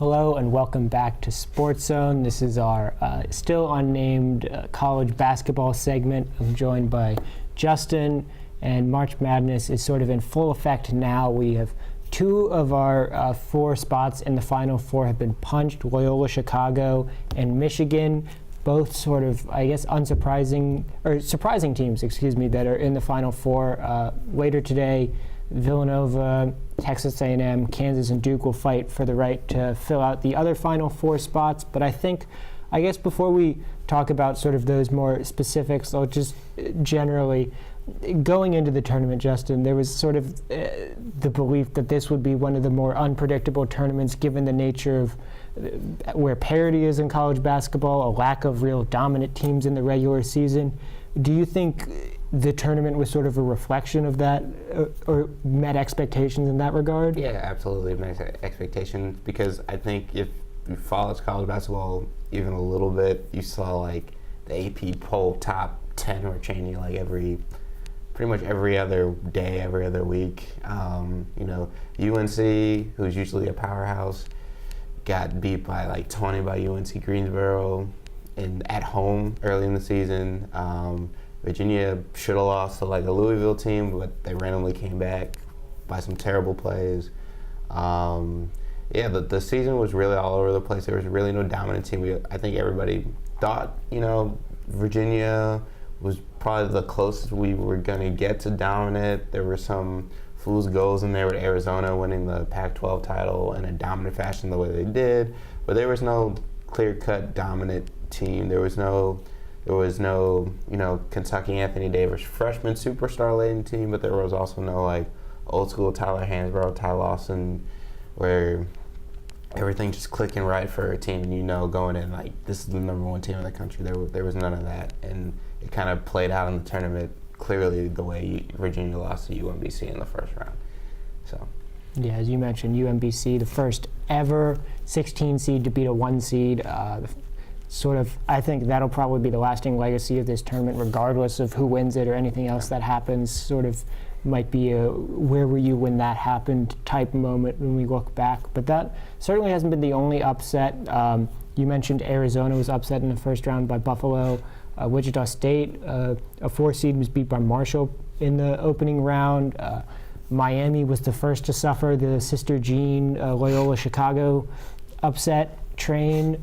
Hello and welcome back to SportsZone. This is our still unnamed college basketball segment. I'm joined by Justin, and March Madness is sort of in full effect now. We have two of our four spots in the Final Four have been punched, Loyola Chicago and Michigan, both sort of, I guess, surprising teams, that are in the Final Four. Later today, Villanova, Texas A&M, Kansas, and Duke will fight for the right to fill out the other Final Four spots. But I guess before we talk about sort of those more specifics, I'll just generally, going into the tournament, Justin, there was sort of the belief that this would be one of the more unpredictable tournaments given the nature of where parity is in college basketball, a lack of real dominant teams in the regular season. Do you think the tournament was sort of a reflection of that or met expectations in that regard? Yeah, absolutely met expectations, because I think if you followed college basketball even a little bit, you saw like the AP poll top 10 were changing like pretty much every other day, every other week. UNC, who's usually a powerhouse, got beat by like 20 by UNC Greensboro at home early in the season. Virginia should have lost to like a Louisville team, but they randomly came back by some terrible plays. The season was really all over the place. There was really no dominant team. I think everybody thought, Virginia was probably the closest we were going to get to dominant. There were some fool's goals in there with Arizona winning the Pac-12 title in a dominant fashion the way they did, but there was no clear-cut dominant team. There was no Kentucky Anthony Davis freshman superstar-laden team, but there was also no like old school Tyler Hansbrough, Ty Lawson, where everything just clicking right for a team and going in like this is the number one team in the country. There was none of that, and it kind of played out in the tournament clearly the way Virginia lost to UMBC in the first round. So. Yeah, as you mentioned, UMBC, the first ever 16 seed to beat a 1 seed. I think that'll probably be the lasting legacy of this tournament, regardless of who wins it or anything else that happens. Sort of might be a where were you when that happened type moment when we look back. But that certainly hasn't been the only upset. You mentioned Arizona was upset in the first round by Buffalo. Wichita State, a 4 seed, was beat by Marshall in the opening round. Miami was the first to suffer the Sister Jean Loyola Chicago upset train.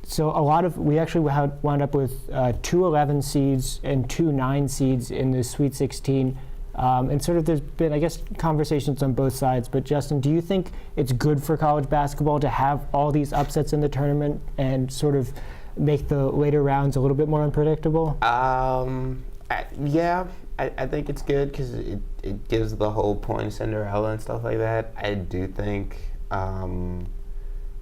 So we actually wound up with 2 11 seeds and 2 9 seeds in the Sweet 16. And sort of there's been, I guess, conversations on both sides. But Justin, do you think it's good for college basketball to have all these upsets in the tournament and sort of make the later rounds a little bit more unpredictable? I think it's good because it gives the whole point of Cinderella and stuff like that. I do think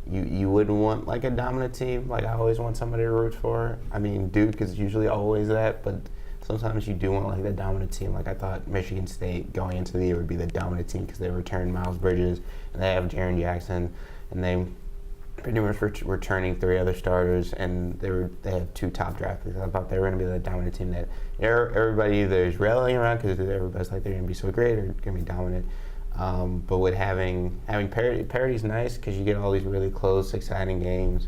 you wouldn't want like a dominant team. Like I always want somebody to root for. I mean, Duke is usually always that, but sometimes you do want like the dominant team. Like I thought Michigan State going into the year would be the dominant team because they returned Miles Bridges and they have Jaren Jackson, and they pretty much returning 3 other starters, and they had 2 top draft picks. I thought they were going to be the dominant team that everybody either is rallying around because everybody's like they're going to be so great or going to be dominant. But with having parity is nice because you get all these really close, exciting games.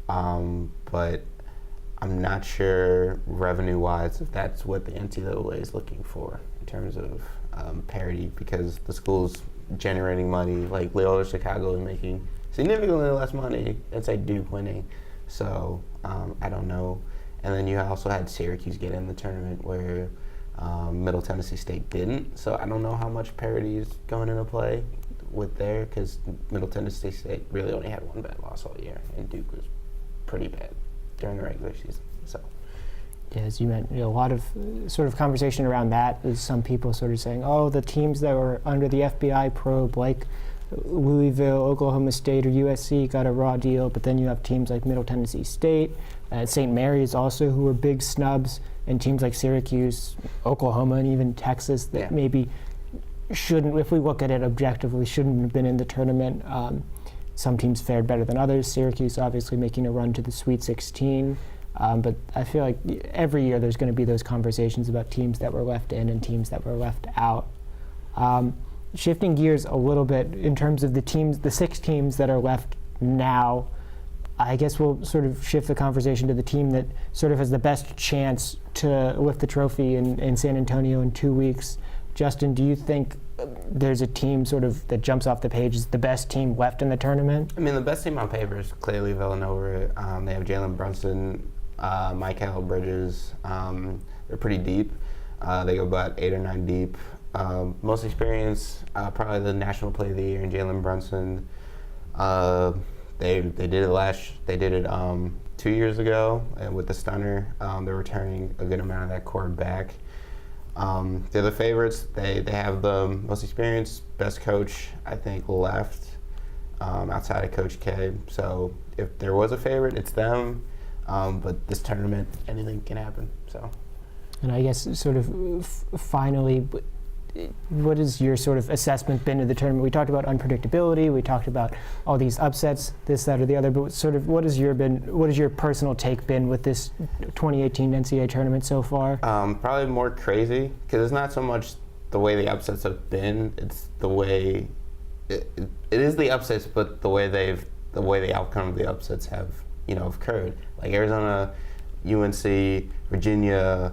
But I'm not sure revenue-wise if that's what the NCAA is looking for in terms of parity, because the school's generating money. Like Loyola Chicago is making significantly less money than say Duke winning. So I don't know. And then you also had Syracuse get in the tournament where Middle Tennessee State didn't. So I don't know how much parity is going into play with there, because Middle Tennessee State really only had 1 bad loss all year, and Duke was pretty bad during the regular season. So. Yeah, as you mentioned, a lot of sort of conversation around that is some people sort of saying, oh, the teams that were under the FBI probe, like Louisville, Oklahoma State, or USC got a raw deal, but then you have teams like Middle Tennessee State, St. Mary's also, who were big snubs, and teams like Syracuse, Oklahoma, and even Texas that maybe shouldn't, if we look at it objectively, shouldn't have been in the tournament. Some teams fared better than others. Syracuse obviously making a run to the Sweet 16. But I feel like every year there's going to be those conversations about teams that were left in and teams that were left out. shifting gears a little bit in terms of the teams, the 6 teams that are left now, I guess we'll sort of shift the conversation to the team that sort of has the best chance to lift the trophy in San Antonio in 2 weeks. Justin, do you think there's a team sort of that jumps off the page as the best team left in the tournament? I mean, the best team on paper is clearly Villanova. They have Jalen Brunson, Michael Bridges. They're pretty deep. They go about 8 or 9 deep. Most experience, probably the National Player of the Year, and Jalen Brunson. They did it 2 years ago with the Stunner. They're returning a good amount of that core back. They're the favorites. They have the most experience, best coach, I think, left outside of Coach K. So if there was a favorite, it's them. But this tournament, anything can happen. So. And I guess sort of finally, what has your sort of assessment been of the tournament? We talked about unpredictability. We talked about all these upsets, this, that, or the other. But sort of, what has your personal take been with this 2018 NCAA tournament so far? Probably more crazy because it's not so much the way the upsets have been. It's the way it is the upsets, but the way the outcome of the upsets have occurred. Like Arizona, UNC, Virginia.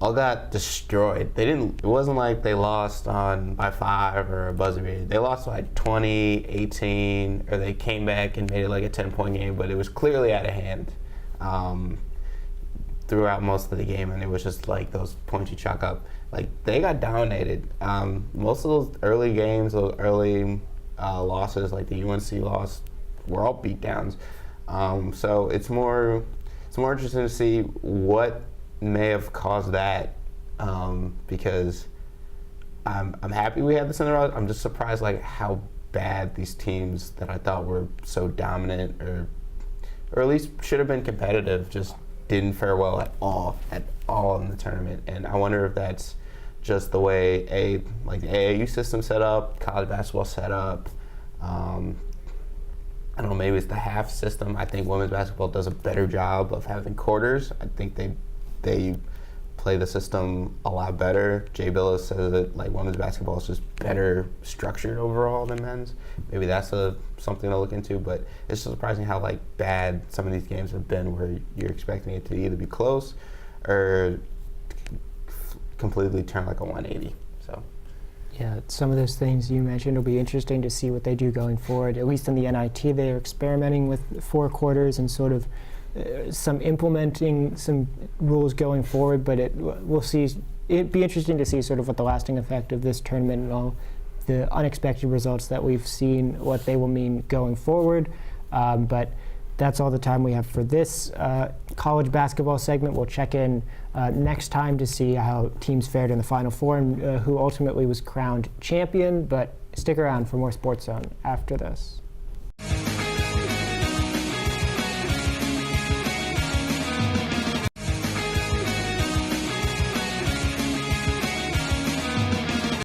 All got destroyed. It wasn't like they lost by 5 or a buzzer beater. They lost by 20, 18, or they came back and made it like a 10-point game, but it was clearly out of hand throughout most of the game, and it was just like those points you chalk up. Like, they got dominated. Most of those early games, those early losses, like the UNC loss, were all beatdowns. So it's more interesting to see what may have caused that, because I'm happy we had the Cinderella. I'm just surprised like how bad these teams that I thought were so dominant or at least should have been competitive just didn't fare well at all in the tournament. And I wonder if that's just the way the AAU system set up, college basketball set up. I don't know, maybe it's the half system. I think women's basketball does a better job of having quarters. I think they play the system a lot better. Jay Billis says that like women's basketball is just better structured overall than men's. Maybe that's something to look into, but it's surprising how like bad some of these games have been, where you're expecting it to either be close or completely turn like a 180. So. Yeah, some of those things you mentioned will be interesting to see what they do going forward. At least in the NIT, they are experimenting with 4 quarters and sort of implementing some rules going forward, but we'll see. It'd be interesting to see sort of what the lasting effect of this tournament and all the unexpected results that we've seen, what they will mean going forward. But that's all the time we have for this college basketball segment. We'll check in next time to see how teams fared in the Final Four and who ultimately was crowned champion. But stick around for more SportsZone after this.